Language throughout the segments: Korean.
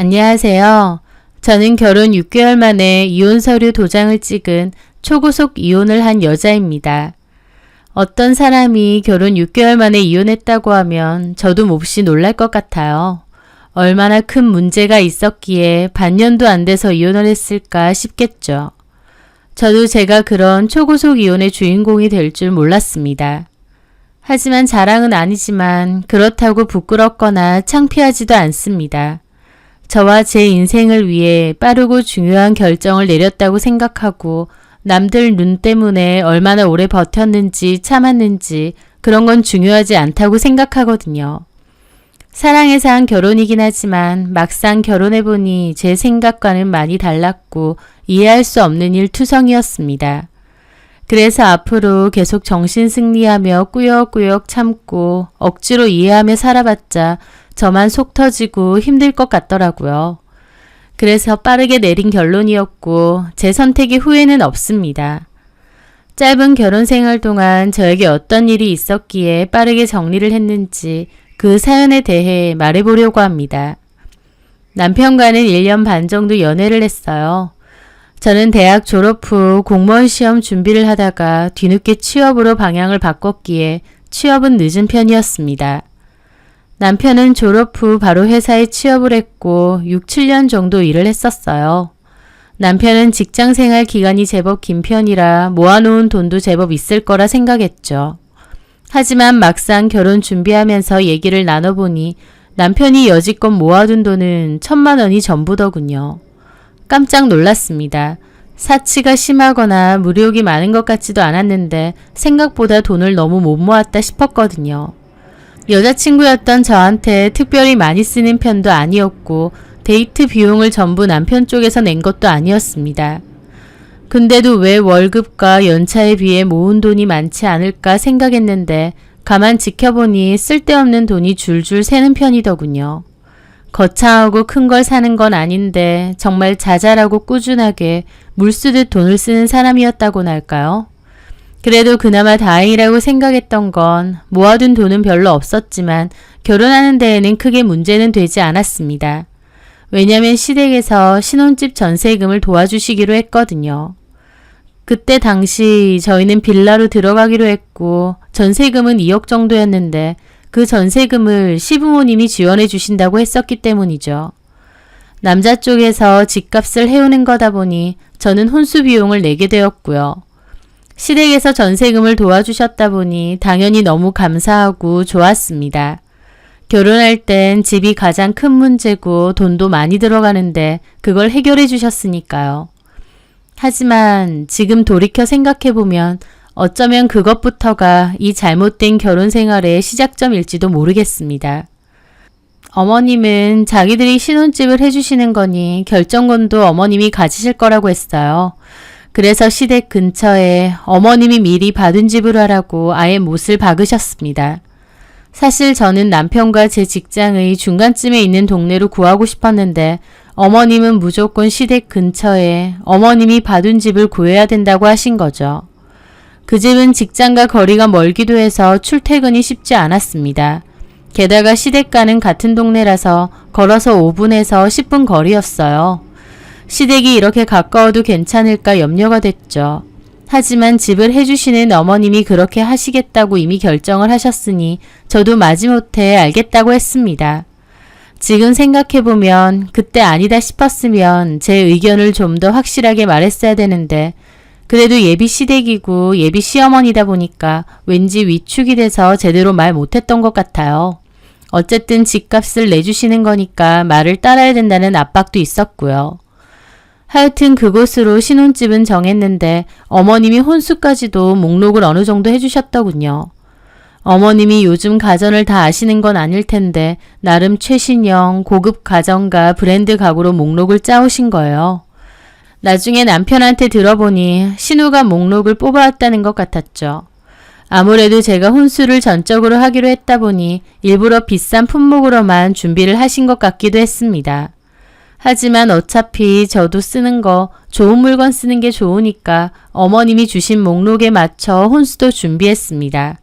안녕하세요. 저는 결혼 6개월 만에 이혼 서류 도장을 찍은 초고속 이혼을 한 여자입니다. 어떤 사람이 결혼 6개월 만에 이혼했다고 하면 저도 몹시 놀랄 것 같아요. 얼마나 큰 문제가 있었기에 반년도 안 돼서 이혼을 했을까 싶겠죠. 저도 제가 그런 초고속 이혼의 주인공이 될 줄 몰랐습니다. 하지만 자랑은 아니지만 그렇다고 부끄럽거나 창피하지도 않습니다. 저와 제 인생을 위해 빠르고 중요한 결정을 내렸다고 생각하고 남들 눈 때문에 얼마나 오래 버텼는지 참았는지 그런 건 중요하지 않다고 생각하거든요. 사랑해서 한 결혼이긴 하지만 막상 결혼해보니 제 생각과는 많이 달랐고 이해할 수 없는 일 투성이었습니다. 그래서 앞으로 계속 정신승리하며 꾸역꾸역 참고 억지로 이해하며 살아봤자 저만 속 터지고 힘들 것 같더라고요. 그래서 빠르게 내린 결론이었고 제 선택에 후회는 없습니다. 짧은 결혼 생활 동안 저에게 어떤 일이 있었기에 빠르게 정리를 했는지 그 사연에 대해 말해보려고 합니다. 남편과는 1년 반 정도 연애를 했어요. 저는 대학 졸업 후 공무원 시험 준비를 하다가 뒤늦게 취업으로 방향을 바꿨기에 취업은 늦은 편이었습니다. 남편은 졸업 후 바로 회사에 취업을 했고 6, 7년 정도 일을 했었어요. 남편은 직장생활 기간이 제법 긴 편이라 모아놓은 돈도 제법 있을 거라 생각했죠. 하지만 막상 결혼 준비하면서 얘기를 나눠보니 남편이 여지껏 모아둔 돈은 1,000만 원이 전부더군요. 깜짝 놀랐습니다. 사치가 심하거나 무료욕이 많은 것 같지도 않았는데 생각보다 돈을 너무 못 모았다 싶었거든요. 여자친구였던 저한테 특별히 많이 쓰는 편도 아니었고 데이트 비용을 전부 남편 쪽에서 낸 것도 아니었습니다. 근데도 왜 월급과 연차에 비해 모은 돈이 많지 않을까 생각했는데 가만 지켜보니 쓸데없는 돈이 줄줄 새는 편이더군요. 거창하고 큰 걸 사는 건 아닌데 정말 자잘하고 꾸준하게 물 쓰듯 돈을 쓰는 사람이었다고나 할까요? 그래도 그나마 다행이라고 생각했던 건 모아둔 돈은 별로 없었지만 결혼하는 데에는 크게 문제는 되지 않았습니다. 왜냐면 시댁에서 신혼집 전세금을 도와주시기로 했거든요. 그때 당시 저희는 빌라로 들어가기로 했고 전세금은 2억 정도였는데 그 전세금을 시부모님이 지원해 주신다고 했었기 때문이죠. 남자 쪽에서 집값을 해오는 거다 보니 저는 혼수 비용을 내게 되었고요. 시댁에서 전세금을 도와주셨다 보니 당연히 너무 감사하고 좋았습니다. 결혼할 땐 집이 가장 큰 문제고 돈도 많이 들어가는데 그걸 해결해 주셨으니까요. 하지만 지금 돌이켜 생각해보면 어쩌면 그것부터가 이 잘못된 결혼 생활의 시작점일지도 모르겠습니다. 어머님은 자기들이 신혼집을 해주시는 거니 결정권도 어머님이 가지실 거라고 했어요. 그래서 시댁 근처에 어머님이 미리 받은 집을 하라고 아예 못을 박으셨습니다. 사실 저는 남편과 제 직장의 중간쯤에 있는 동네로 구하고 싶었는데 어머님은 무조건 시댁 근처에 어머님이 받은 집을 구해야 된다고 하신 거죠. 그 집은 직장과 거리가 멀기도 해서 출퇴근이 쉽지 않았습니다. 게다가 시댁과는 같은 동네라서 걸어서 5분에서 10분 거리였어요. 시댁이 이렇게 가까워도 괜찮을까 염려가 됐죠. 하지만 집을 해주시는 어머님이 그렇게 하시겠다고 이미 결정을 하셨으니 저도 마지못해 알겠다고 했습니다. 지금 생각해보면 그때 아니다 싶었으면 제 의견을 좀 더 확실하게 말했어야 되는데 그래도 예비 시댁이고 예비 시어머니다 보니까 왠지 위축이 돼서 제대로 말 못했던 것 같아요. 어쨌든 집값을 내주시는 거니까 말을 따라야 된다는 압박도 있었고요. 하여튼 그곳으로 신혼집은 정했는데 어머님이 혼수까지도 목록을 어느 정도 해주셨더군요. 어머님이 요즘 가전을 다 아시는 건 아닐 텐데 나름 최신형 고급 가전과 브랜드 가구로 목록을 짜오신 거예요. 나중에 남편한테 들어보니 신우가 목록을 뽑아왔다는 것 같았죠. 아무래도 제가 혼수를 전적으로 하기로 했다 보니 일부러 비싼 품목으로만 준비를 하신 것 같기도 했습니다. 하지만 어차피 저도 쓰는 거 좋은 물건 쓰는 게 좋으니까 어머님이 주신 목록에 맞춰 혼수도 준비했습니다.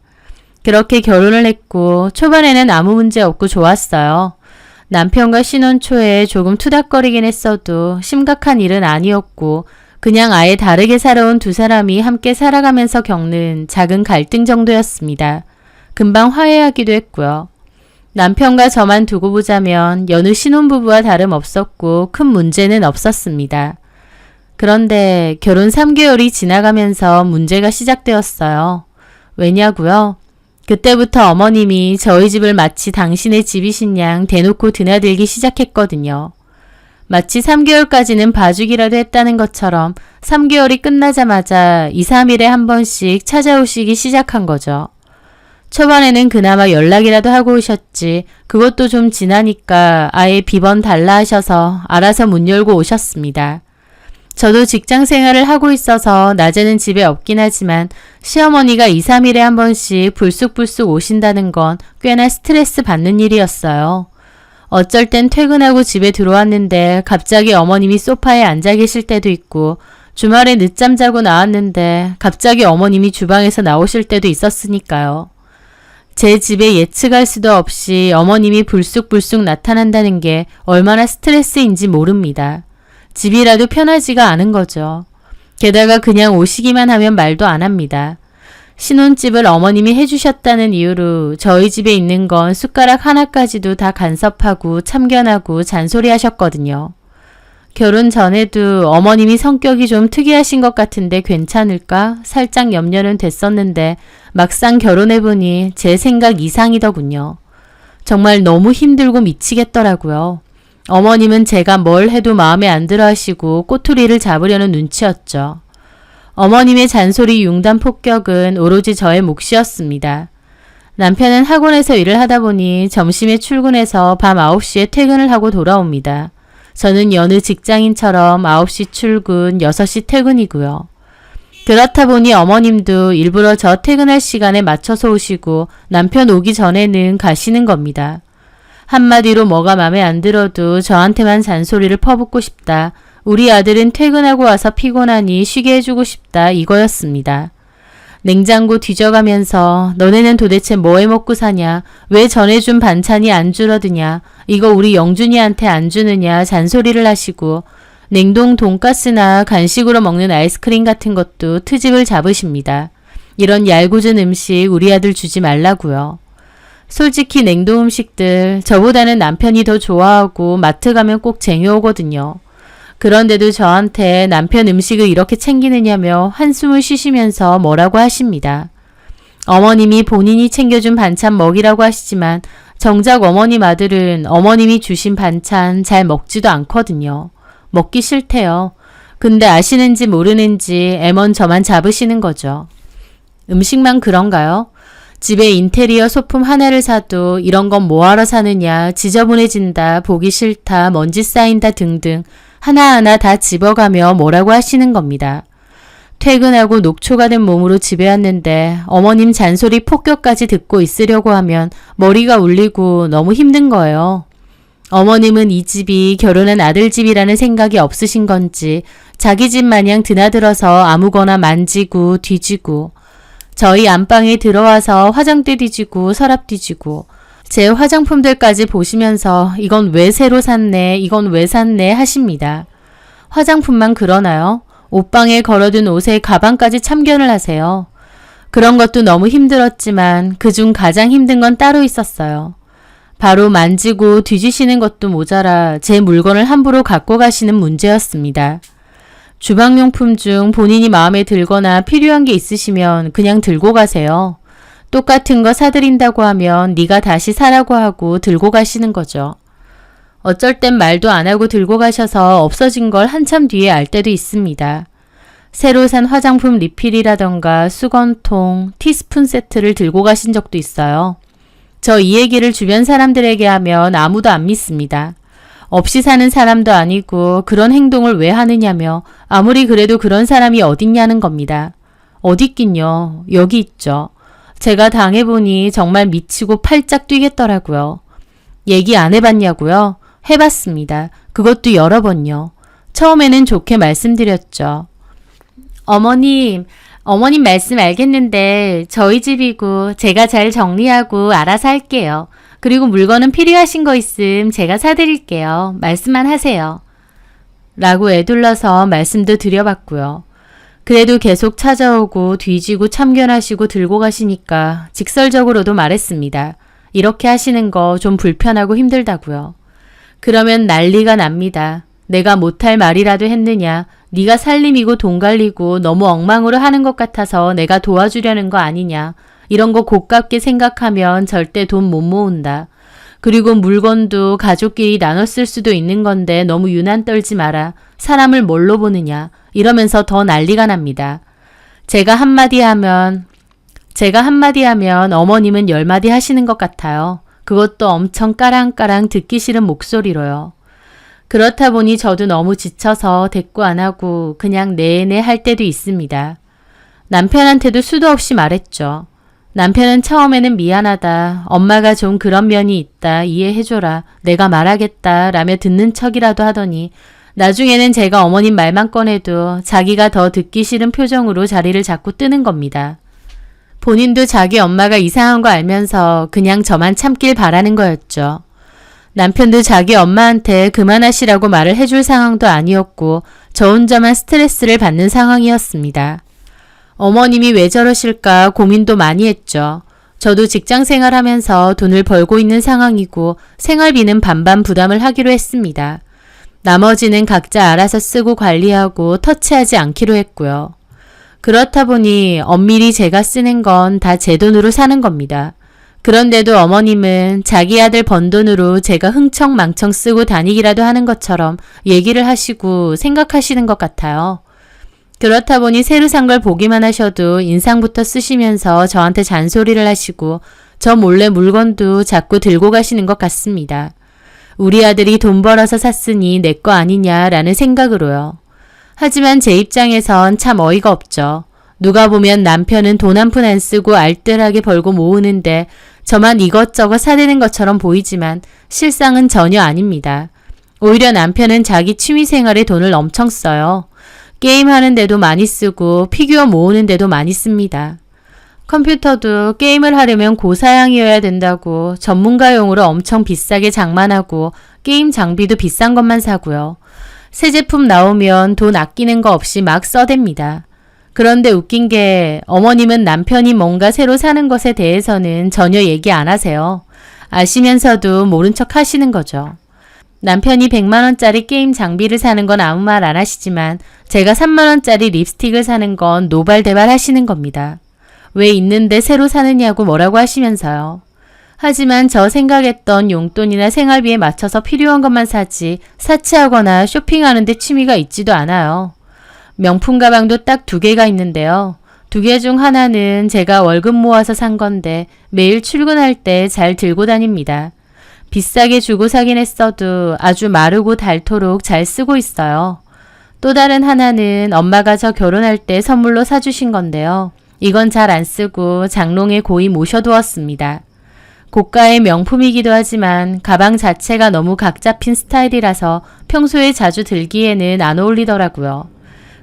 그렇게 결혼을 했고 초반에는 아무 문제 없고 좋았어요. 남편과 신혼 초에 조금 투닥거리긴 했어도 심각한 일은 아니었고 그냥 아예 다르게 살아온 두 사람이 함께 살아가면서 겪는 작은 갈등 정도였습니다. 금방 화해하기도 했고요. 남편과 저만 두고 보자면 여느 신혼부부와 다름없었고 큰 문제는 없었습니다. 그런데 결혼 3개월이 지나가면서 문제가 시작되었어요. 왜냐고요? 그때부터 어머님이 저희 집을 마치 당신의 집이신 양 대놓고 드나들기 시작했거든요. 마치 3개월까지는 봐주기라도 했다는 것처럼 3개월이 끝나자마자 2, 3일에 한 번씩 찾아오시기 시작한 거죠. 초반에는 그나마 연락이라도 하고 오셨지 그것도 좀 지나니까 아예 비번 달라 하셔서 알아서 문 열고 오셨습니다. 저도 직장 생활을 하고 있어서 낮에는 집에 없긴 하지만 시어머니가 2, 3일에 한 번씩 불쑥불쑥 오신다는 건 꽤나 스트레스 받는 일이었어요. 어쩔 땐 퇴근하고 집에 들어왔는데 갑자기 어머님이 소파에 앉아 계실 때도 있고 주말에 늦잠 자고 나왔는데 갑자기 어머님이 주방에서 나오실 때도 있었으니까요. 제 집에 예측할 수도 없이 어머님이 불쑥불쑥 나타난다는 게 얼마나 스트레스인지 모릅니다. 집이라도 편하지가 않은 거죠. 게다가 그냥 오시기만 하면 말도 안 합니다. 신혼집을 어머님이 해주셨다는 이유로 저희 집에 있는 건 숟가락 하나까지도 다 간섭하고 참견하고 잔소리하셨거든요. 결혼 전에도 어머님이 성격이 좀 특이하신 것 같은데 괜찮을까 살짝 염려는 됐었는데 막상 결혼해보니 제 생각 이상이더군요. 정말 너무 힘들고 미치겠더라고요. 어머님은 제가 뭘 해도 마음에 안 들어 하시고 꼬투리를 잡으려는 눈치였죠. 어머님의 잔소리 융단 폭격은 오로지 저의 몫이었습니다. 남편은 학원에서 일을 하다 보니 점심에 출근해서 밤 9시에 퇴근을 하고 돌아옵니다. 저는 여느 직장인처럼 9시 출근, 6시 퇴근이고요. 그렇다 보니 어머님도 일부러 저 퇴근할 시간에 맞춰서 오시고 남편 오기 전에는 가시는 겁니다. 한마디로 뭐가 맘에 안 들어도 저한테만 잔소리를 퍼붓고 싶다. 우리 아들은 퇴근하고 와서 피곤하니 쉬게 해주고 싶다. 이거였습니다. 냉장고 뒤져가면서 너네는 도대체 뭐 해먹고 사냐? 왜 전해준 반찬이 안 줄어드냐? 이거 우리 영준이한테 안 주느냐? 잔소리를 하시고 냉동 돈가스나 간식으로 먹는 아이스크림 같은 것도 트집을 잡으십니다. 이런 얄궂은 음식 우리 아들 주지 말라고요. 솔직히 냉동 음식들 저보다는 남편이 더 좋아하고 마트 가면 꼭 쟁여오거든요. 그런데도 저한테 남편 음식을 이렇게 챙기느냐며 한숨을 쉬시면서 뭐라고 하십니다. 어머님이 본인이 챙겨준 반찬 먹이라고 하시지만 정작 어머님 아들은 어머님이 주신 반찬 잘 먹지도 않거든요. 먹기 싫대요. 근데 아시는지 모르는지 애먼 저만 잡으시는 거죠. 음식만 그런가요? 집에 인테리어 소품 하나를 사도 이런 건 뭐하러 사느냐, 지저분해진다, 보기 싫다, 먼지 쌓인다 등등 하나하나 다 집어가며 뭐라고 하시는 겁니다. 퇴근하고 녹초가 된 몸으로 집에 왔는데 어머님 잔소리 폭격까지 듣고 있으려고 하면 머리가 울리고 너무 힘든 거예요. 어머님은 이 집이 결혼한 아들 집이라는 생각이 없으신 건지 자기 집 마냥 드나들어서 아무거나 만지고 뒤지고 저희 안방에 들어와서 화장대 뒤지고 서랍 뒤지고 제 화장품들까지 보시면서 이건 왜 새로 샀네, 이건 왜 샀네 하십니다. 화장품만 그러나요? 옷방에 걸어둔 옷에 가방까지 참견을 하세요. 그런 것도 너무 힘들었지만 그중 가장 힘든 건 따로 있었어요. 바로 만지고 뒤지시는 것도 모자라 제 물건을 함부로 갖고 가시는 문제였습니다. 주방용품 중 본인이 마음에 들거나 필요한 게 있으시면 그냥 들고 가세요. 똑같은 거 사드린다고 하면 네가 다시 사라고 하고 들고 가시는 거죠. 어쩔 땐 말도 안 하고 들고 가셔서 없어진 걸 한참 뒤에 알 때도 있습니다. 새로 산 화장품 리필이라던가 수건통, 티스푼 세트를 들고 가신 적도 있어요. 저 이 얘기를 주변 사람들에게 하면 아무도 안 믿습니다. 없이 사는 사람도 아니고 그런 행동을 왜 하느냐며 아무리 그래도 그런 사람이 어딨냐는 겁니다. 어딨긴요. 여기 있죠. 제가 당해보니 정말 미치고 팔짝 뛰겠더라고요. 얘기 안 해봤냐고요? 해봤습니다. 그것도 여러 번요. 처음에는 좋게 말씀드렸죠. 어머님 말씀 알겠는데 저희 집이고 제가 잘 정리하고 알아서 할게요. 그리고 물건은 필요하신 거 있음 제가 사드릴게요. 말씀만 하세요. 라고 애둘러서 말씀도 드려봤고요. 그래도 계속 찾아오고 뒤지고 참견하시고 들고 가시니까 직설적으로도 말했습니다. 이렇게 하시는 거 좀 불편하고 힘들다고요. 그러면 난리가 납니다. 내가 못할 말이라도 했느냐, 네가 살림이고 돈 관리고 너무 엉망으로 하는 것 같아서 내가 도와주려는 거 아니냐, 이런 거 고깝게 생각하면 절대 돈 못 모은다. 그리고 물건도 가족끼리 나눠 쓸 수도 있는 건데 너무 유난 떨지 마라. 사람을 뭘로 보느냐. 이러면서 더 난리가 납니다. 제가 한마디 하면 어머님은 10마디 하시는 것 같아요. 그것도 엄청 까랑까랑 듣기 싫은 목소리로요. 그렇다 보니 저도 너무 지쳐서 대꾸 안 하고 그냥 내내 할 때도 있습니다. 남편한테도 수도 없이 말했죠. 남편은 처음에는 미안하다. 엄마가 좀 그런 면이 있다. 이해해줘라. 내가 말하겠다. 라며 듣는 척이라도 하더니 나중에는 제가 어머님 말만 꺼내도 자기가 더 듣기 싫은 표정으로 자리를 자꾸 뜨는 겁니다. 본인도 자기 엄마가 이상한 거 알면서 그냥 저만 참길 바라는 거였죠. 남편도 자기 엄마한테 그만하시라고 말을 해줄 상황도 아니었고 저 혼자만 스트레스를 받는 상황이었습니다. 어머님이 왜 저러실까 고민도 많이 했죠. 저도 직장 생활하면서 돈을 벌고 있는 상황이고 생활비는 반반 부담을 하기로 했습니다. 나머지는 각자 알아서 쓰고 관리하고 터치하지 않기로 했고요. 그렇다 보니 엄밀히 제가 쓰는 건 다 제 돈으로 사는 겁니다. 그런데도 어머님은 자기 아들 번 돈으로 제가 흥청망청 쓰고 다니기라도 하는 것처럼 얘기를 하시고 생각하시는 것 같아요. 그렇다 보니 새로 산 걸 보기만 하셔도 인상부터 쓰시면서 저한테 잔소리를 하시고 저 몰래 물건도 자꾸 들고 가시는 것 같습니다. 우리 아들이 돈 벌어서 샀으니 내 거 아니냐라는 생각으로요. 하지만 제 입장에선 참 어이가 없죠. 누가 보면 남편은 돈 한 푼 안 쓰고 알뜰하게 벌고 모으는데 저만 이것저것 사대는 것처럼 보이지만 실상은 전혀 아닙니다. 오히려 남편은 자기 취미생활에 돈을 엄청 써요. 게임하는 데도 많이 쓰고 피규어 모으는 데도 많이 씁니다. 컴퓨터도 게임을 하려면 고사양이어야 된다고 전문가용으로 엄청 비싸게 장만하고 게임 장비도 비싼 것만 사고요. 새 제품 나오면 돈 아끼는 거 없이 막 써댑니다. 그런데 웃긴 게 어머님은 남편이 뭔가 새로 사는 것에 대해서는 전혀 얘기 안 하세요. 아시면서도 모른 척 하시는 거죠. 남편이 100만원짜리 게임 장비를 사는 건 아무 말 안 하시지만 제가 3만원짜리 립스틱을 사는 건 노발대발 하시는 겁니다. 왜 있는데 새로 사느냐고 뭐라고 하시면서요. 하지만 저 생각했던 용돈이나 생활비에 맞춰서 필요한 것만 사지 사치하거나 쇼핑하는 데 취미가 있지도 않아요. 명품 가방도 딱 2개가 있는데요. 2개 중 하나는 제가 월급 모아서 산 건데 매일 출근할 때 잘 들고 다닙니다. 비싸게 주고 사긴 했어도 아주 마르고 닳도록 잘 쓰고 있어요. 또 다른 하나는 엄마가 저 결혼할 때 선물로 사주신 건데요. 이건 잘 안 쓰고 장롱에 고이 모셔두었습니다. 고가의 명품이기도 하지만 가방 자체가 너무 각 잡힌 스타일이라서 평소에 자주 들기에는 안 어울리더라고요.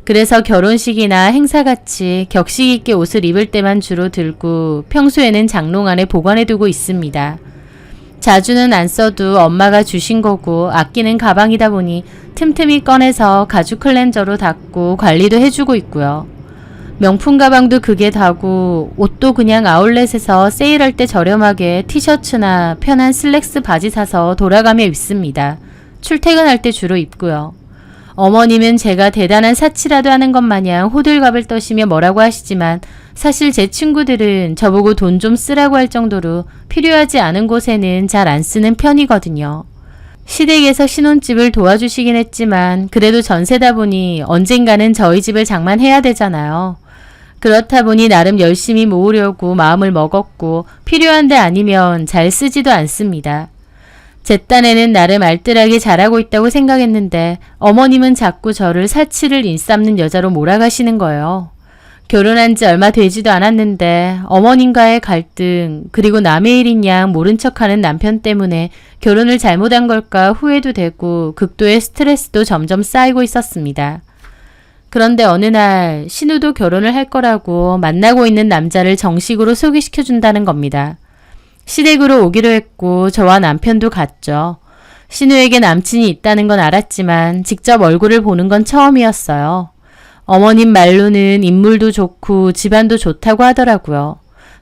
그래서 결혼식이나 행사같이 격식 있게 옷을 입을 때만 주로 들고 평소에는 장롱 안에 보관해두고 있습니다. 자주는 안 써도 엄마가 주신 거고 아끼는 가방이다 보니 틈틈이 꺼내서 가죽 클렌저로 닦고 관리도 해주고 있고요. 명품 가방도 그게 다고 옷도 그냥 아울렛에서 세일할 때 저렴하게 티셔츠나 편한 슬랙스 바지 사서 돌아가며 입습니다. 출퇴근할 때 주로 입고요. 어머님은 제가 대단한 사치라도 하는 것 마냥 호들갑을 떠시며 뭐라고 하시지만 사실 제 친구들은 저보고 돈 좀 쓰라고 할 정도로 필요하지 않은 곳에는 잘 안 쓰는 편이거든요. 시댁에서 신혼집을 도와주시긴 했지만 그래도 전세다 보니 언젠가는 저희 집을 장만해야 되잖아요. 그렇다 보니 나름 열심히 모으려고 마음을 먹었고 필요한 데 아니면 잘 쓰지도 않습니다. 제 딴에는 나름 알뜰하게 잘하고 있다고 생각했는데 어머님은 자꾸 저를 사치를 일삼는 여자로 몰아가시는 거예요. 결혼한 지 얼마 되지도 않았는데 어머님과의 갈등 그리고 남의 일인 양 모른 척하는 남편 때문에 결혼을 잘못한 걸까 후회도 되고 극도의 스트레스도 점점 쌓이고 있었습니다. 그런데 어느 날 신우도 결혼을 할 거라고 만나고 있는 남자를 정식으로 소개시켜준다는 겁니다. 시댁으로 오기로 했고 저와 남편도 갔죠. 신우에게 남친이 있다는 건 알았지만 직접 얼굴을 보는 건 처음이었어요. 어머님 말로는 인물도 좋고 집안도 좋다고 하더라고요.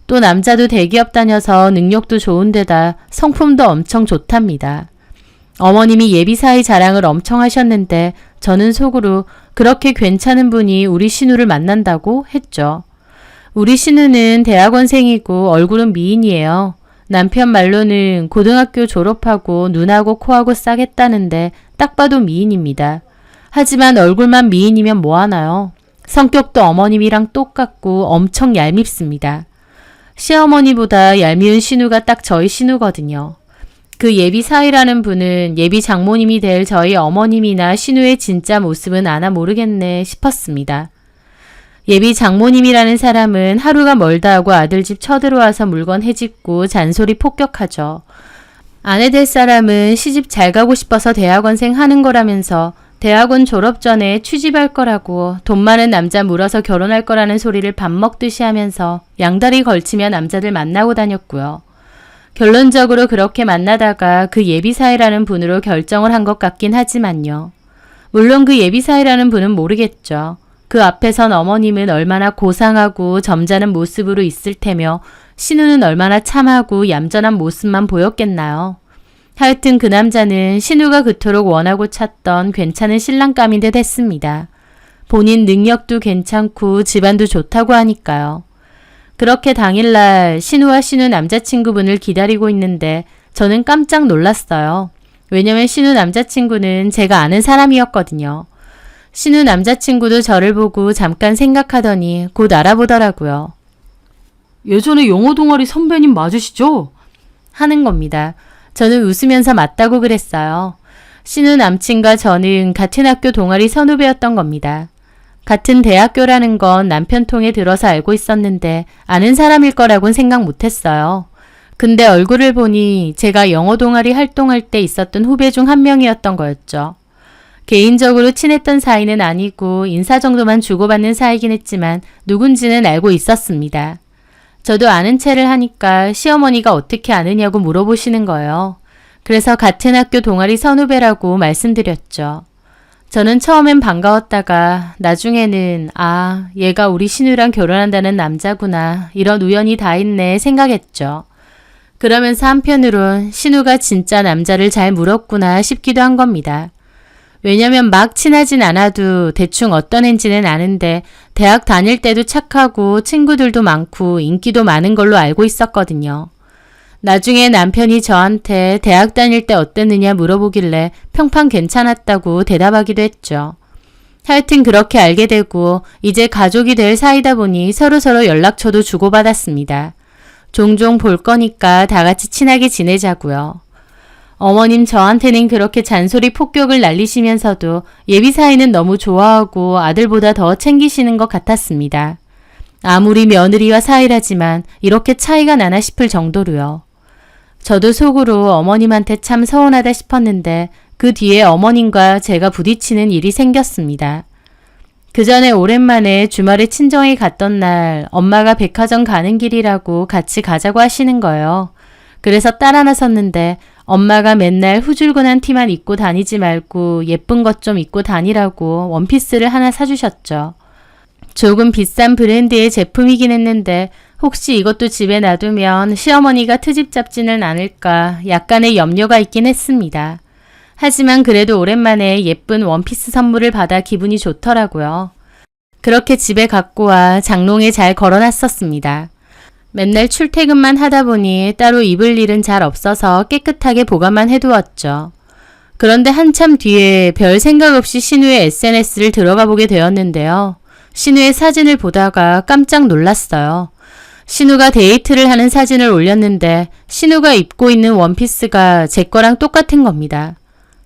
또 남자도 대기업 다녀서 능력도 좋은데다 성품도 엄청 좋답니다. 어머님이 예비사위 자랑을 엄청 하셨는데 저는 속으로 그렇게 괜찮은 분이 우리 신우를 만난다고 했죠. 우리 신우는 대학원생이고 얼굴은 미인이에요. 남편 말로는 고등학교 졸업하고 눈하고 코하고 싹했다는데 딱 봐도 미인입니다. 하지만 얼굴만 미인이면 뭐하나요? 성격도 어머님이랑 똑같고 엄청 얄밉습니다. 시어머니보다 얄미운 신우가 딱 저희 신우거든요. 그 예비 사위라는 분은 예비 장모님이 될 저희 어머님이나 신우의 진짜 모습은 아나 모르겠네 싶었습니다. 예비 장모님이라는 사람은 하루가 멀다 하고 아들 집 쳐들어와서 물건 해집고 잔소리 폭격하죠. 아내 될 사람은 시집 잘 가고 싶어서 대학원생 하는 거라면서 대학원 졸업 전에 취직할 거라고 돈 많은 남자 물어서 결혼할 거라는 소리를 밥 먹듯이 하면서 양다리 걸치며 남자들 만나고 다녔고요. 결론적으로 그렇게 만나다가 그 예비사위라는 분으로 결정을 한 것 같긴 하지만요. 물론 그 예비사위라는 분은 모르겠죠. 그 앞에선 어머님은 얼마나 고상하고 점잖은 모습으로 있을 테며 신우는 얼마나 참하고 얌전한 모습만 보였겠나요. 하여튼 그 남자는 신우가 그토록 원하고 찾던 괜찮은 신랑감인 듯 했습니다. 본인 능력도 괜찮고 집안도 좋다고 하니까요. 그렇게 당일날 신우와 신우 남자친구분을 기다리고 있는데 저는 깜짝 놀랐어요. 왜냐면 신우 남자친구는 제가 아는 사람이었거든요. 신우 남자친구도 저를 보고 잠깐 생각하더니 곧 알아보더라고요. 예전에 영어 동아리 선배님 맞으시죠? 하는 겁니다. 저는 웃으면서 맞다고 그랬어요. 신우 남친과 저는 같은 학교 동아리 선후배였던 겁니다. 같은 대학교라는 건 남편 통해 들어서 알고 있었는데 아는 사람일 거라고는 생각 못했어요. 근데 얼굴을 보니 제가 영어 동아리 활동할 때 있었던 후배 중 한 명이었던 거였죠. 개인적으로 친했던 사이는 아니고 인사 정도만 주고받는 사이긴 했지만 누군지는 알고 있었습니다. 저도 아는 체를 하니까 시어머니가 어떻게 아느냐고 물어보시는 거예요. 그래서 같은 학교 동아리 선후배라고 말씀드렸죠. 저는 처음엔 반가웠다가 나중에는 아, 얘가 우리 신우랑 결혼한다는 남자구나. 이런 우연이 다 있네 생각했죠. 그러면서 한편으론 신우가 진짜 남자를 잘 물었구나 싶기도 한 겁니다. 왜냐면 막 친하진 않아도 대충 어떤 앤지는 아는데 대학 다닐 때도 착하고 친구들도 많고 인기도 많은 걸로 알고 있었거든요. 나중에 남편이 저한테 대학 다닐 때 어땠느냐 물어보길래 평판 괜찮았다고 대답하기도 했죠. 하여튼 그렇게 알게 되고 이제 가족이 될 사이다 보니 서로서로 연락처도 주고받았습니다. 종종 볼 거니까 다 같이 친하게 지내자고요. 어머님 저한테는 그렇게 잔소리 폭격을 날리시면서도 예비 사이는 너무 좋아하고 아들보다 더 챙기시는 것 같았습니다. 아무리 며느리와 사이라지만 이렇게 차이가 나나 싶을 정도로요. 저도 속으로 어머님한테 참 서운하다 싶었는데 그 뒤에 어머님과 제가 부딪히는 일이 생겼습니다. 그 전에 오랜만에 주말에 친정에 갔던 날 엄마가 백화점 가는 길이라고 같이 가자고 하시는 거예요. 그래서 따라 나섰는데 엄마가 맨날 후줄근한 티만 입고 다니지 말고 예쁜 것 좀 입고 다니라고 원피스를 하나 사주셨죠. 조금 비싼 브랜드의 제품이긴 했는데 혹시 이것도 집에 놔두면 시어머니가 트집 잡지는 않을까 약간의 염려가 있긴 했습니다. 하지만 그래도 오랜만에 예쁜 원피스 선물을 받아 기분이 좋더라고요. 그렇게 집에 갖고 와 장롱에 잘 걸어놨었습니다. 맨날 출퇴근만 하다 보니 따로 입을 일은 잘 없어서 깨끗하게 보관만 해두었죠. 그런데 한참 뒤에 별 생각 없이 신우의 SNS를 들어가 보게 되었는데요. 신우의 사진을 보다가 깜짝 놀랐어요. 신우가 데이트를 하는 사진을 올렸는데 신우가 입고 있는 원피스가 제 거랑 똑같은 겁니다.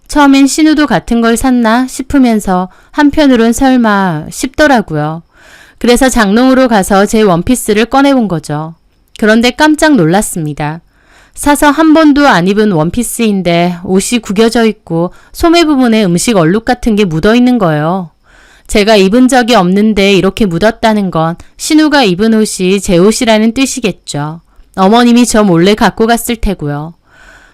처음엔 신우도 같은 걸 샀나 싶으면서 한편으론 설마 싶더라고요. 그래서 장롱으로 가서 제 원피스를 꺼내본 거죠. 그런데 깜짝 놀랐습니다. 사서 한 번도 안 입은 원피스인데 옷이 구겨져 있고 소매 부분에 음식 얼룩 같은 게 묻어 있는 거예요. 제가 입은 적이 없는데 이렇게 묻었다는 건 신우가 입은 옷이 제 옷이라는 뜻이겠죠. 어머님이 저 몰래 갖고 갔을 테고요.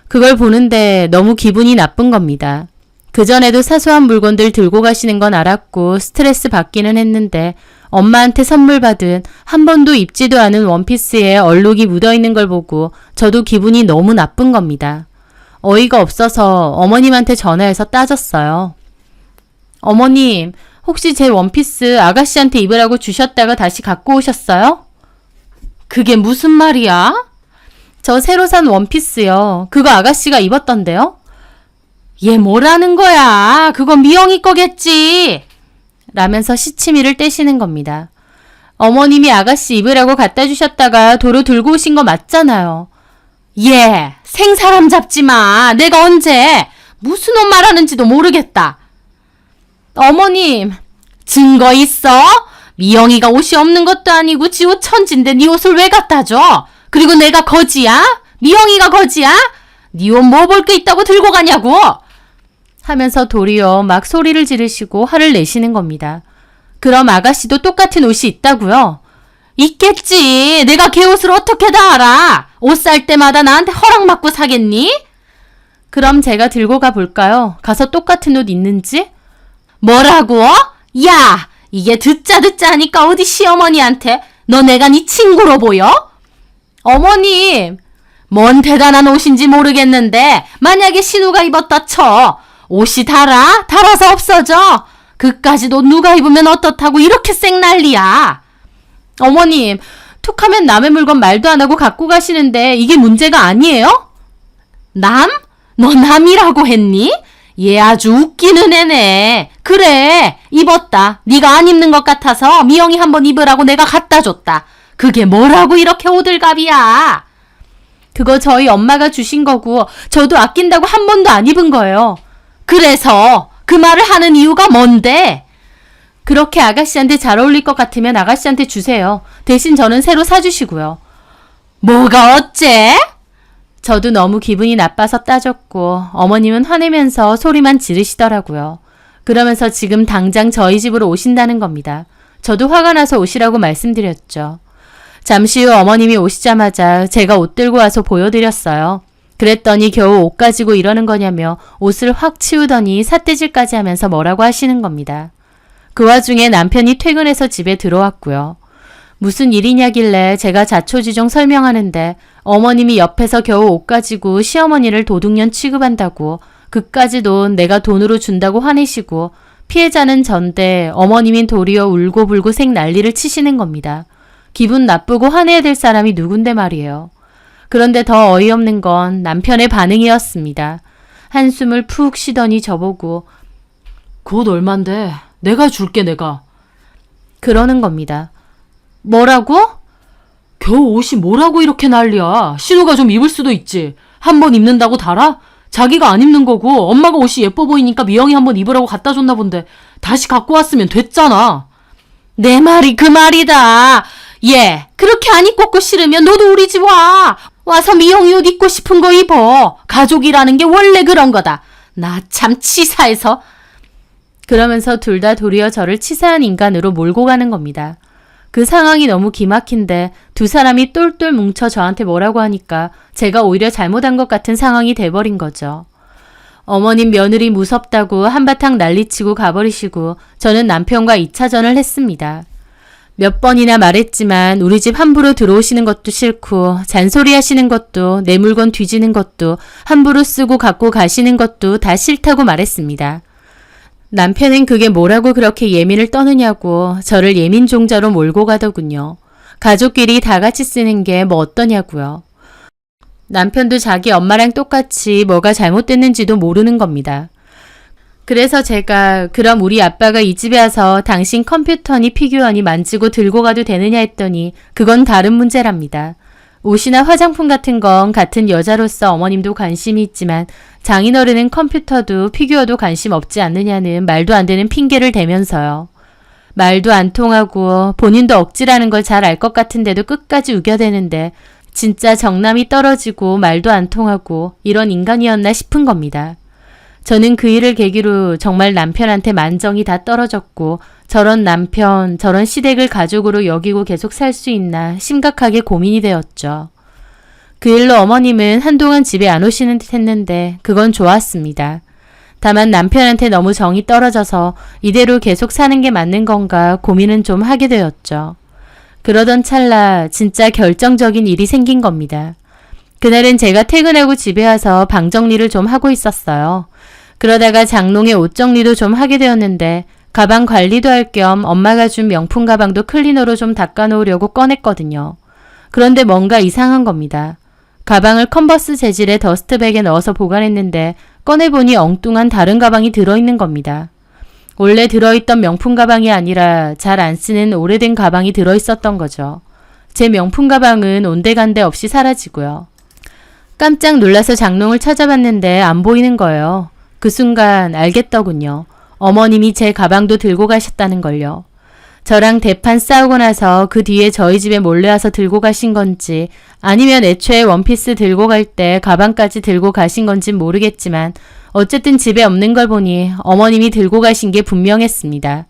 그걸 보는데 너무 기분이 나쁜 겁니다. 그전에도 사소한 물건들 들고 가시는 건 알았고 스트레스 받기는 했는데 엄마한테 선물 받은 한 번도 입지도 않은 원피스에 얼룩이 묻어있는 걸 보고 저도 기분이 너무 나쁜 겁니다. 어이가 없어서 어머님한테 전화해서 따졌어요. 어머님, 혹시 제 원피스 아가씨한테 입으라고 주셨다가 다시 갖고 오셨어요? 그게 무슨 말이야? 저 새로 산 원피스요. 그거 아가씨가 입었던데요? 얘 뭐라는 거야? 그건 미영이 거겠지. 라면서 시치미를 떼시는 겁니다. 어머님이 아가씨 입으라고 갖다 주셨다가 도로 들고 오신 거 맞잖아요. 얘 생사람 잡지 마. 내가 언제 무슨 옷 말하는지도 모르겠다. 어머님, 증거 있어? 미영이가 옷이 없는 것도 아니고 지 옷 천진데 네 옷을 왜 갖다 줘? 그리고 내가 거지야? 미영이가 거지야? 네 옷 뭐 볼 게 있다고 들고 가냐고? 하면서 도리어 막 소리를 지르시고 화를 내시는 겁니다. 그럼 아가씨도 똑같은 옷이 있다고요? 있겠지. 내가 걔 옷을 어떻게 다 알아? 옷 살 때마다 나한테 허락 받고 사겠니? 그럼 제가 들고 가 볼까요? 가서 똑같은 옷 있는지? 뭐라고? 야, 이게 듣자 하니까 어디 시어머니한테 너 내가 네 친구로 보여? 어머님! 뭔 대단한 옷인지 모르겠는데 만약에 신우가 입었다 쳐. 옷이 달아서 없어져. 그까짓 옷 누가 입으면 어떻다고 이렇게 쌩 난리야. 어머님, 툭하면 남의 물건 말도 안 하고 갖고 가시는데 이게 문제가 아니에요? 남? 너 남이라고 했니? 얘 아주 웃기는 애네. 그래, 입었다. 네가 안 입는 것 같아서 미영이 한번 입으라고 내가 갖다 줬다. 그게 뭐라고 이렇게 호들갑이야. 그거 저희 엄마가 주신 거고 저도 아낀다고 한 번도 안 입은 거예요. 그래서 그 말을 하는 이유가 뭔데? 그렇게 아가씨한테 잘 어울릴 것 같으면 아가씨한테 주세요. 대신 저는 새로 사주시고요. 뭐가 어째? 저도 너무 기분이 나빠서 따졌고 어머님은 화내면서 소리만 지르시더라고요. 그러면서 지금 당장 저희 집으로 오신다는 겁니다. 저도 화가 나서 오시라고 말씀드렸죠. 잠시 후 어머님이 오시자마자 제가 옷 들고 와서 보여드렸어요. 그랬더니 겨우 옷 가지고 이러는 거냐며 옷을 확 치우더니 삿대질까지 하면서 뭐라고 하시는 겁니다. 그 와중에 남편이 퇴근해서 집에 들어왔고요. 무슨 일이냐길래 제가 자초지종 설명하는데 어머님이 옆에서 겨우 옷 가지고 시어머니를 도둑년 취급한다고 그까지 돈 내가 돈으로 준다고 화내시고 피해자는 전데 어머님인 도리어 울고불고 생 난리를 치시는 겁니다. 기분 나쁘고 화내야 될 사람이 누군데 말이에요. 그런데 더 어이없는 건 남편의 반응이었습니다. 한숨을 푹 쉬더니 저보고 곧 얼만데? 내가 줄게 내가. 그러는 겁니다. 뭐라고? 겨우 옷이 뭐라고 이렇게 난리야. 신우가 좀 입을 수도 있지. 한 번 입는다고 달아? 자기가 안 입는 거고 엄마가 옷이 예뻐 보이니까 미영이 한번 입으라고 갖다 줬나 본데 다시 갖고 왔으면 됐잖아. 내 말이 그 말이다. 얘 그렇게 안 입고 고 싫으면 너도 우리 집 와. 와서 미영이 옷 입고 싶은 거 입어. 가족이라는 게 원래 그런 거다. 나 참 치사해서. 그러면서 둘 다 도리어 저를 치사한 인간으로 몰고 가는 겁니다. 그 상황이 너무 기막힌데 두 사람이 똘똘 뭉쳐 저한테 뭐라고 하니까 제가 오히려 잘못한 것 같은 상황이 돼버린 거죠. 어머님 며느리 무섭다고 한바탕 난리치고 가버리시고 저는 남편과 2차전을 했습니다. 몇 번이나 말했지만 우리 집 함부로 들어오시는 것도 싫고 잔소리 하시는 것도 내 물건 뒤지는 것도 함부로 쓰고 갖고 가시는 것도 다 싫다고 말했습니다. 남편은 그게 뭐라고 그렇게 예민을 떠느냐고 저를 예민 종자로 몰고 가더군요. 가족끼리 다 같이 쓰는 게 뭐 어떠냐고요. 남편도 자기 엄마랑 똑같이 뭐가 잘못됐는지도 모르는 겁니다. 그래서 제가 그럼 우리 아빠가 이 집에 와서 당신 컴퓨터니 피규어니 만지고 들고 가도 되느냐 했더니 그건 다른 문제랍니다. 옷이나 화장품 같은 건 같은 여자로서 어머님도 관심이 있지만 장인어른은 컴퓨터도 피규어도 관심 없지 않느냐는 말도 안 되는 핑계를 대면서요. 말도 안 통하고 본인도 억지라는 걸 잘 알 것 같은데도 끝까지 우겨대는데 진짜 정남이 떨어지고 말도 안 통하고 이런 인간이었나 싶은 겁니다. 저는 그 일을 계기로 정말 남편한테 만정이 다 떨어졌고 저런 남편, 저런 시댁을 가족으로 여기고 계속 살 수 있나 심각하게 고민이 되었죠. 그 일로 어머님은 한동안 집에 안 오시는 듯 했는데 그건 좋았습니다. 다만 남편한테 너무 정이 떨어져서 이대로 계속 사는 게 맞는 건가 고민은 좀 하게 되었죠. 그러던 찰나 진짜 결정적인 일이 생긴 겁니다. 그날은 제가 퇴근하고 집에 와서 방 정리를 좀 하고 있었어요. 그러다가 장롱에 옷 정리도 좀 하게 되었는데 가방 관리도 할 겸 엄마가 준 명품 가방도 클리너로 좀 닦아놓으려고 꺼냈거든요. 그런데 뭔가 이상한 겁니다. 가방을 컨버스 재질의 더스트백에 넣어서 보관했는데 꺼내보니 엉뚱한 다른 가방이 들어있는 겁니다. 원래 들어있던 명품 가방이 아니라 잘 안 쓰는 오래된 가방이 들어있었던 거죠. 제 명품 가방은 온데간데 없이 사라지고요. 깜짝 놀라서 장롱을 찾아봤는데 안 보이는 거예요. 그 순간 알겠더군요. 어머님이 제 가방도 들고 가셨다는 걸요. 저랑 대판 싸우고 나서 그 뒤에 저희 집에 몰래 와서 들고 가신 건지 아니면 애초에 원피스 들고 갈 때 가방까지 들고 가신 건진 모르겠지만 어쨌든 집에 없는 걸 보니 어머님이 들고 가신 게 분명했습니다.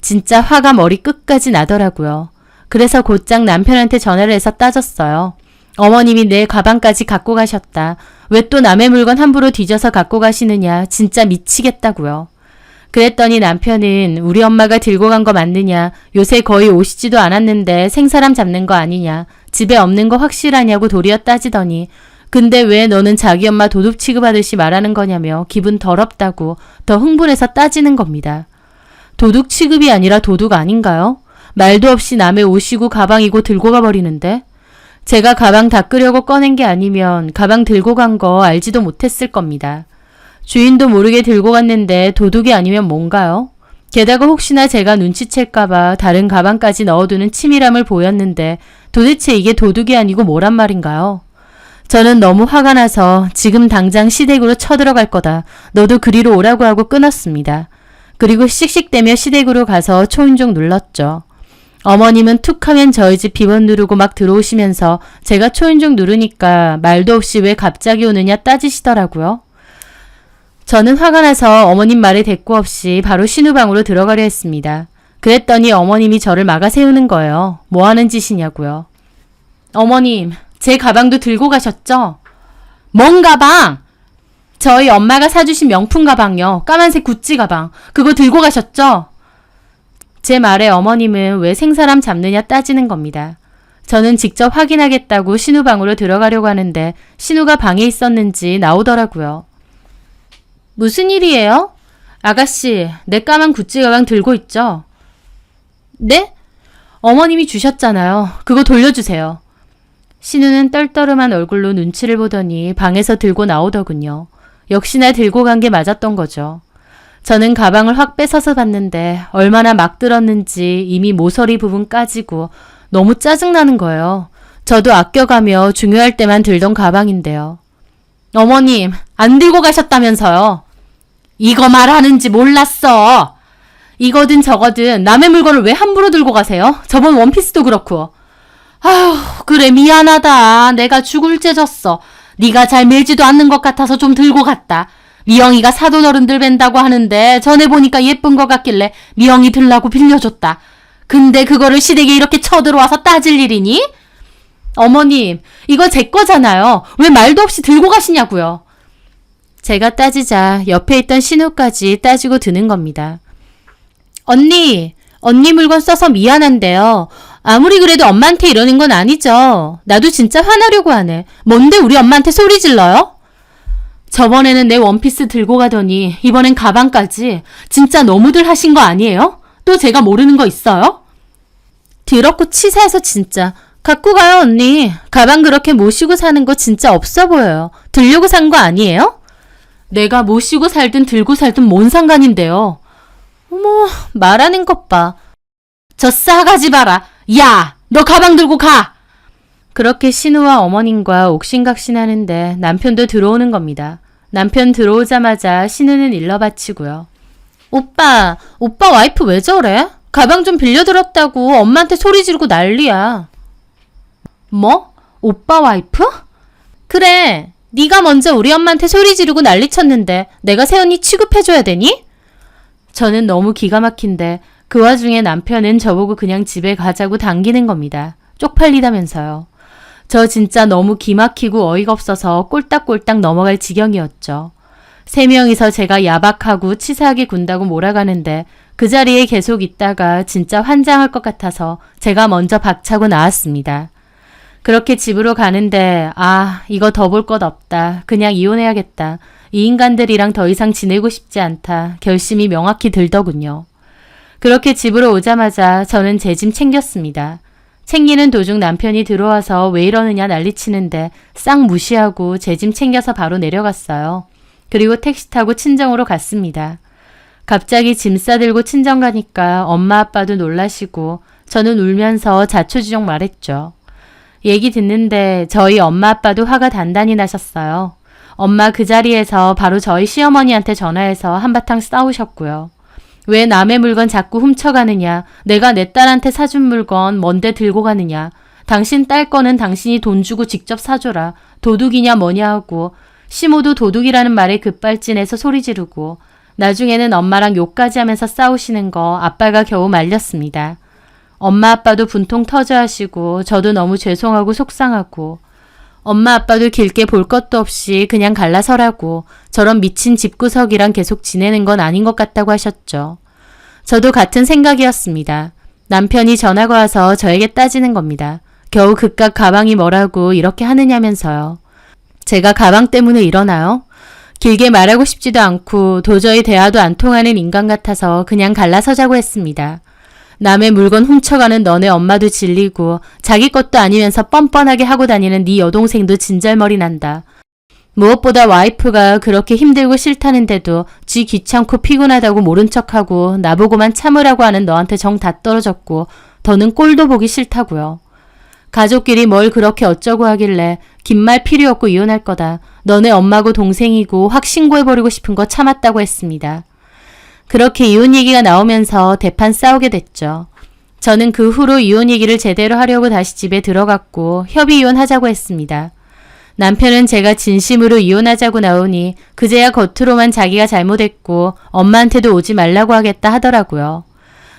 진짜 화가 머리 끝까지 나더라고요. 그래서 곧장 남편한테 전화를 해서 따졌어요. 어머님이 내 가방까지 갖고 가셨다. 왜 또 남의 물건 함부로 뒤져서 갖고 가시느냐. 진짜 미치겠다고요. 그랬더니 남편은 우리 엄마가 들고 간 거 맞느냐. 요새 거의 오시지도 않았는데 생사람 잡는 거 아니냐. 집에 없는 거 확실하냐고 도리어 따지더니 근데 왜 너는 자기 엄마 도둑 취급하듯이 말하는 거냐며 기분 더럽다고 더 흥분해서 따지는 겁니다. 도둑 취급이 아니라 도둑 아닌가요? 말도 없이 남의 옷이고 가방이고 들고 가버리는데 제가 가방 닦으려고 꺼낸 게 아니면 가방 들고 간 거 알지도 못했을 겁니다. 주인도 모르게 들고 갔는데 도둑이 아니면 뭔가요? 게다가 혹시나 제가 눈치챌까봐 다른 가방까지 넣어두는 치밀함을 보였는데 도대체 이게 도둑이 아니고 뭐란 말인가요? 저는 너무 화가 나서 지금 당장 시댁으로 쳐들어갈 거다. 너도 그리로 오라고 하고 끊었습니다. 그리고 씩씩대며 시댁으로 가서 초인종 눌렀죠. 어머님은 툭 하면 저희 집 비번 누르고 막 들어오시면서 제가 초인종 누르니까 말도 없이 왜 갑자기 오느냐 따지시더라고요. 저는 화가 나서 어머님 말에 대꾸 없이 바로 신우방으로 들어가려 했습니다. 그랬더니 어머님이 저를 막아 세우는 거예요. 뭐 하는 짓이냐고요. 어머님, 제 가방도 들고 가셨죠? 뭔 가방? 저희 엄마가 사주신 명품 가방요. 까만색 구찌 가방. 그거 들고 가셨죠? 제 말에 어머님은 왜 생사람 잡느냐 따지는 겁니다. 저는 직접 확인하겠다고 신우방으로 들어가려고 하는데 신우가 방에 있었는지 나오더라고요. 무슨 일이에요? 아가씨, 내 까만 구찌 가방 들고 있죠? 네? 어머님이 주셨잖아요. 그거 돌려주세요. 신우는 떨떠름한 얼굴로 눈치를 보더니 방에서 들고 나오더군요. 역시나 들고 간 게 맞았던 거죠. 저는 가방을 확 뺏어서 봤는데 얼마나 막 들었는지 이미 모서리 부분 까지고 너무 짜증나는 거예요. 저도 아껴가며 중요할 때만 들던 가방인데요. 어머님, 안 들고 가셨다면서요. 이거 말하는지 몰랐어. 이거든 저거든 남의 물건을 왜 함부로 들고 가세요? 저번 원피스도 그렇고. 아휴, 그래 미안하다. 내가 죽을 죄 졌어. 네가 잘 밀지도 않는 것 같아서 좀 들고 갔다. 미영이가 사돈 어른들 뵌다고 하는데 전에 보니까 예쁜 것 같길래 미영이 들라고 빌려줬다. 근데 그거를 시댁에 이렇게 쳐들어와서 따질 일이니? 어머님, 이거 제 거잖아요. 왜 말도 없이 들고 가시냐고요. 제가 따지자 옆에 있던 신우까지 따지고 드는 겁니다. 언니 물건 써서 미안한데요. 아무리 그래도 엄마한테 이러는 건 아니죠. 나도 진짜 화나려고 하네. 뭔데 우리 엄마한테 소리 질러요? 저번에는 내 원피스 들고 가더니 이번엔 가방까지. 진짜 너무들 하신 거 아니에요? 또 제가 모르는 거 있어요? 더럽고 치사해서 진짜. 갖고 가요 언니. 가방 그렇게 모시고 사는 거 진짜 없어 보여요. 들려고 산 거 아니에요? 내가 모시고 살든 들고 살든 뭔 상관인데요. 어머, 말하는 것 봐. 저 싸가지 봐라. 야, 너 가방 들고 가! 그렇게 신우와 어머님과 옥신각신하는데 남편도 들어오는 겁니다. 남편 들어오자마자 신우는 일러바치고요. 오빠 와이프 왜 저래? 가방 좀 빌려들었다고 엄마한테 소리 지르고 난리야. 뭐? 오빠 와이프? 그래. 네가 먼저 우리 엄마한테 소리 지르고 난리쳤는데 내가 새언니 취급해줘야 되니? 저는 너무 기가 막힌데 그 와중에 남편은 저보고 그냥 집에 가자고 당기는 겁니다. 쪽팔리다면서요. 저 진짜 너무 기막히고 어이가 없어서 꼴딱꼴딱 넘어갈 지경이었죠. 3명이서 제가 야박하고 치사하게 군다고 몰아가는데 그 자리에 계속 있다가 진짜 환장할 것 같아서 제가 먼저 박차고 나왔습니다. 그렇게 집으로 가는데 이거 더 볼 것 없다. 그냥 이혼해야겠다. 이 인간들이랑 더 이상 지내고 싶지 않다. 결심이 명확히 들더군요. 그렇게 집으로 오자마자 저는 제 짐 챙겼습니다. 챙기는 도중 남편이 들어와서 왜 이러느냐 난리치는데 싹 무시하고 제 짐 챙겨서 바로 내려갔어요. 그리고 택시 타고 친정으로 갔습니다. 갑자기 짐 싸들고 친정 가니까 엄마 아빠도 놀라시고 저는 울면서 자초지종 말했죠. 얘기 듣는데 저희 엄마 아빠도 화가 단단히 나셨어요. 엄마 그 자리에서 바로 저희 시어머니한테 전화해서 한바탕 싸우셨고요. 왜 남의 물건 자꾸 훔쳐가느냐, 내가 내 딸한테 사준 물건 뭔데 들고 가느냐, 당신 딸 거는 당신이 돈 주고 직접 사줘라, 도둑이냐 뭐냐 하고 시모도 도둑이라는 말에 급발진해서 소리 지르고 나중에는 엄마랑 욕까지 하면서 싸우시는 거 아빠가 겨우 말렸습니다. 엄마 아빠도 분통 터져 하시고 저도 너무 죄송하고 속상하고 엄마 아빠도 길게 볼 것도 없이 그냥 갈라서라고 저런 미친 집구석이랑 계속 지내는 건 아닌 것 같다고 하셨죠. 저도 같은 생각이었습니다. 남편이 전화가 와서 저에게 따지는 겁니다. 겨우 그깟 가방이 뭐라고 이렇게 하느냐면서요. 제가 가방 때문에 이러나요? 길게 말하고 싶지도 않고 도저히 대화도 안 통하는 인간 같아서 그냥 갈라서자고 했습니다. 남의 물건 훔쳐가는 너네 엄마도 질리고 자기 것도 아니면서 뻔뻔하게 하고 다니는 네 여동생도 진절머리 난다. 무엇보다 와이프가 그렇게 힘들고 싫다는데도 지 귀찮고 피곤하다고 모른 척하고 나보고만 참으라고 하는 너한테 정 다 떨어졌고 더는 꼴도 보기 싫다고요. 가족끼리 뭘 그렇게 어쩌고 하길래 긴 말 필요 없고 이혼할 거다. 너네 엄마고 동생이고 확 신고해버리고 싶은 거 참았다고 했습니다. 그렇게 이혼 얘기가 나오면서 대판 싸우게 됐죠. 저는 그 후로 이혼 얘기를 제대로 하려고 다시 집에 들어갔고 협의 이혼하자고 했습니다. 남편은 제가 진심으로 이혼하자고 나오니 그제야 겉으로만 자기가 잘못했고 엄마한테도 오지 말라고 하겠다 하더라고요.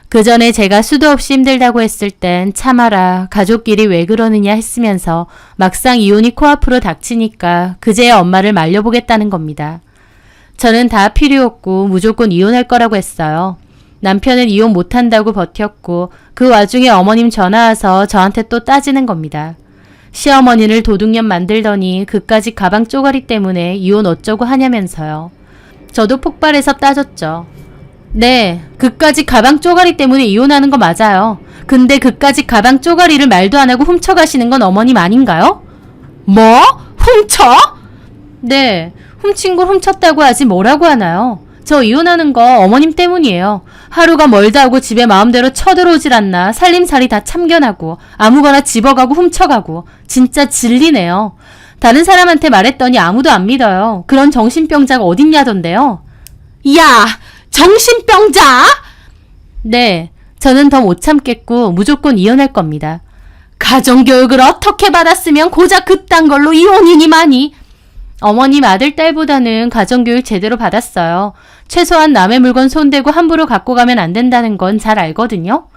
그 전에 제가 수도 없이 힘들다고 했을 땐 참아라, 가족끼리 왜 그러느냐 했으면서 막상 이혼이 코앞으로 닥치니까 그제야 엄마를 말려보겠다는 겁니다. 저는 다 필요 없고 무조건 이혼할 거라고 했어요. 남편은 이혼 못한다고 버텼고 그 와중에 어머님 전화 와서 저한테 또 따지는 겁니다. 시어머니를 도둑년 만들더니 그까짓 가방 쪼가리 때문에 이혼 어쩌고 하냐면서요. 저도 폭발해서 따졌죠. 네, 그까짓 가방 쪼가리 때문에 이혼하는 거 맞아요. 근데 그까짓 가방 쪼가리를 말도 안 하고 훔쳐가시는 건 어머님 아닌가요? 뭐? 훔쳐? 네, 훔친 걸 훔쳤다고 하지 뭐라고 하나요? 저 이혼하는 거 어머님 때문이에요. 하루가 멀다 하고 집에 마음대로 쳐들어오질 않나 살림살이 다 참견하고 아무거나 집어가고 훔쳐가고 진짜 질리네요. 다른 사람한테 말했더니 아무도 안 믿어요. 그런 정신병자가 어딨냐던데요. 야! 정신병자? 네, 저는 더 못 참겠고 무조건 이혼할 겁니다. 가정교육을 어떻게 받았으면 고작 그딴 걸로 이혼이니 마니? 어머님 아들 딸보다는 가정교육 제대로 받았어요. 최소한 남의 물건 손대고 함부로 갖고 가면 안 된다는 건 잘 알거든요.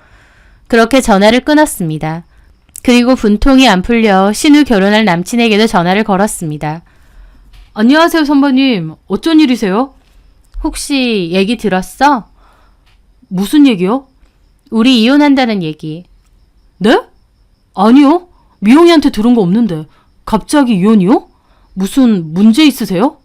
그렇게 전화를 끊었습니다. 그리고 분통이 안 풀려 신우 결혼할 남친에게도 전화를 걸었습니다. 안녕하세요, 선배님. 어쩐 일이세요? 혹시 얘기 들었어? 무슨 얘기요? 우리 이혼한다는 얘기. 네? 아니요. 미영이한테 들은 거 없는데. 갑자기 이혼이요? 무슨 문제 있으세요?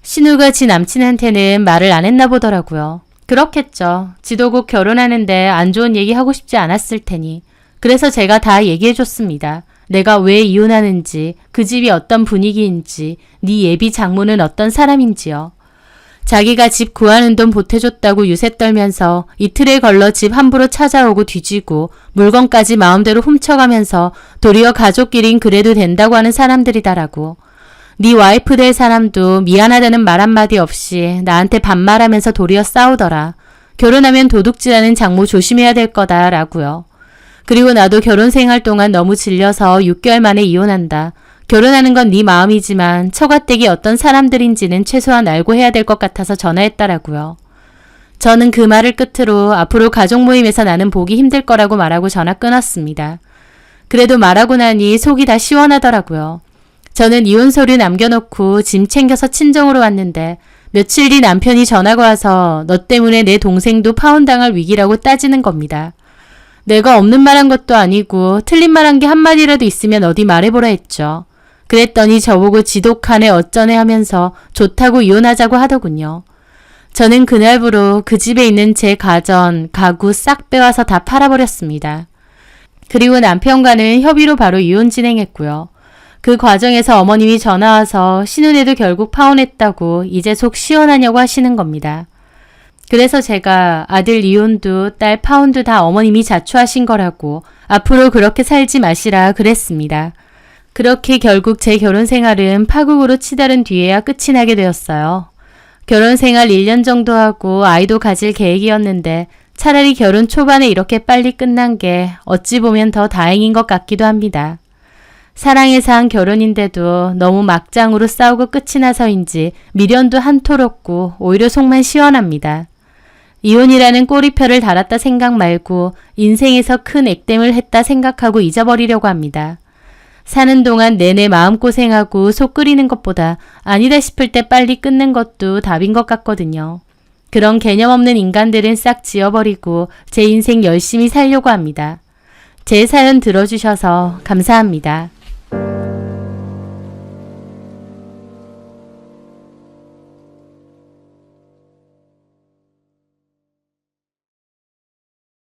신우가 지 남친한테는 말을 안 했나 보더라고요. 그렇겠죠. 지도 곧 결혼하는데 안 좋은 얘기 하고 싶지 않았을 테니. 그래서 제가 다 얘기해줬습니다. 내가 왜 이혼하는지, 그 집이 어떤 분위기인지, 네 예비 장모는 어떤 사람인지요. 자기가 집 구하는 돈 보태줬다고 유세 떨면서 이틀에 걸러 집 함부로 찾아오고 뒤지고 물건까지 마음대로 훔쳐가면서 도리어 가족끼린 그래도 된다고 하는 사람들이다라고. 네 와이프 될 사람도 미안하다는 말 한마디 없이 나한테 반말하면서 도리어 싸우더라. 결혼하면 도둑질하는 장모 조심해야 될 거다라고요. 그리고 나도 결혼 생활 동안 너무 질려서 6개월 만에 이혼한다. 결혼하는 건 네 마음이지만 처가댁이 어떤 사람들인지는 최소한 알고 해야 될 것 같아서 전화했다라고요. 저는 그 말을 끝으로 앞으로 가족 모임에서 나는 보기 힘들 거라고 말하고 전화 끊었습니다. 그래도 말하고 나니 속이 다 시원하더라고요. 저는 이혼 서류 남겨놓고 짐 챙겨서 친정으로 왔는데 며칠 뒤 남편이 전화가 와서 너 때문에 내 동생도 파혼당할 위기라고 따지는 겁니다. 내가 없는 말 한 것도 아니고 틀린 말 한 게 한마디라도 있으면 어디 말해보라 했죠. 그랬더니 저보고 지독하네 어쩌네 하면서 좋다고 이혼하자고 하더군요. 저는 그날부로 그 집에 있는 제 가전, 가구 싹 빼와서 다 팔아버렸습니다. 그리고 남편과는 협의로 바로 이혼 진행했고요. 그 과정에서 어머님이 전화와서 신혼에도 결국 파혼했다고 이제 속 시원하냐고 하시는 겁니다. 그래서 제가 아들 이혼도 딸 파혼도 다 어머님이 자초하신 거라고 앞으로 그렇게 살지 마시라 그랬습니다. 그렇게 결국 제 결혼 생활은 파국으로 치달은 뒤에야 끝이 나게 되었어요. 결혼 생활 1년 정도 하고 아이도 가질 계획이었는데 차라리 결혼 초반에 이렇게 빨리 끝난 게 어찌 보면 더 다행인 것 같기도 합니다. 사랑해서 한 결혼인데도 너무 막장으로 싸우고 끝이 나서인지 미련도 한톨 없고 오히려 속만 시원합니다. 이혼이라는 꼬리표를 달았다 생각 말고 인생에서 큰 액땜을 했다 생각하고 잊어버리려고 합니다. 사는 동안 내내 마음고생하고 속 끓이는 것보다 아니다 싶을 때 빨리 끊는 것도 답인 것 같거든요. 그런 개념 없는 인간들은 싹 지워버리고 제 인생 열심히 살려고 합니다. 제 사연 들어주셔서 감사합니다.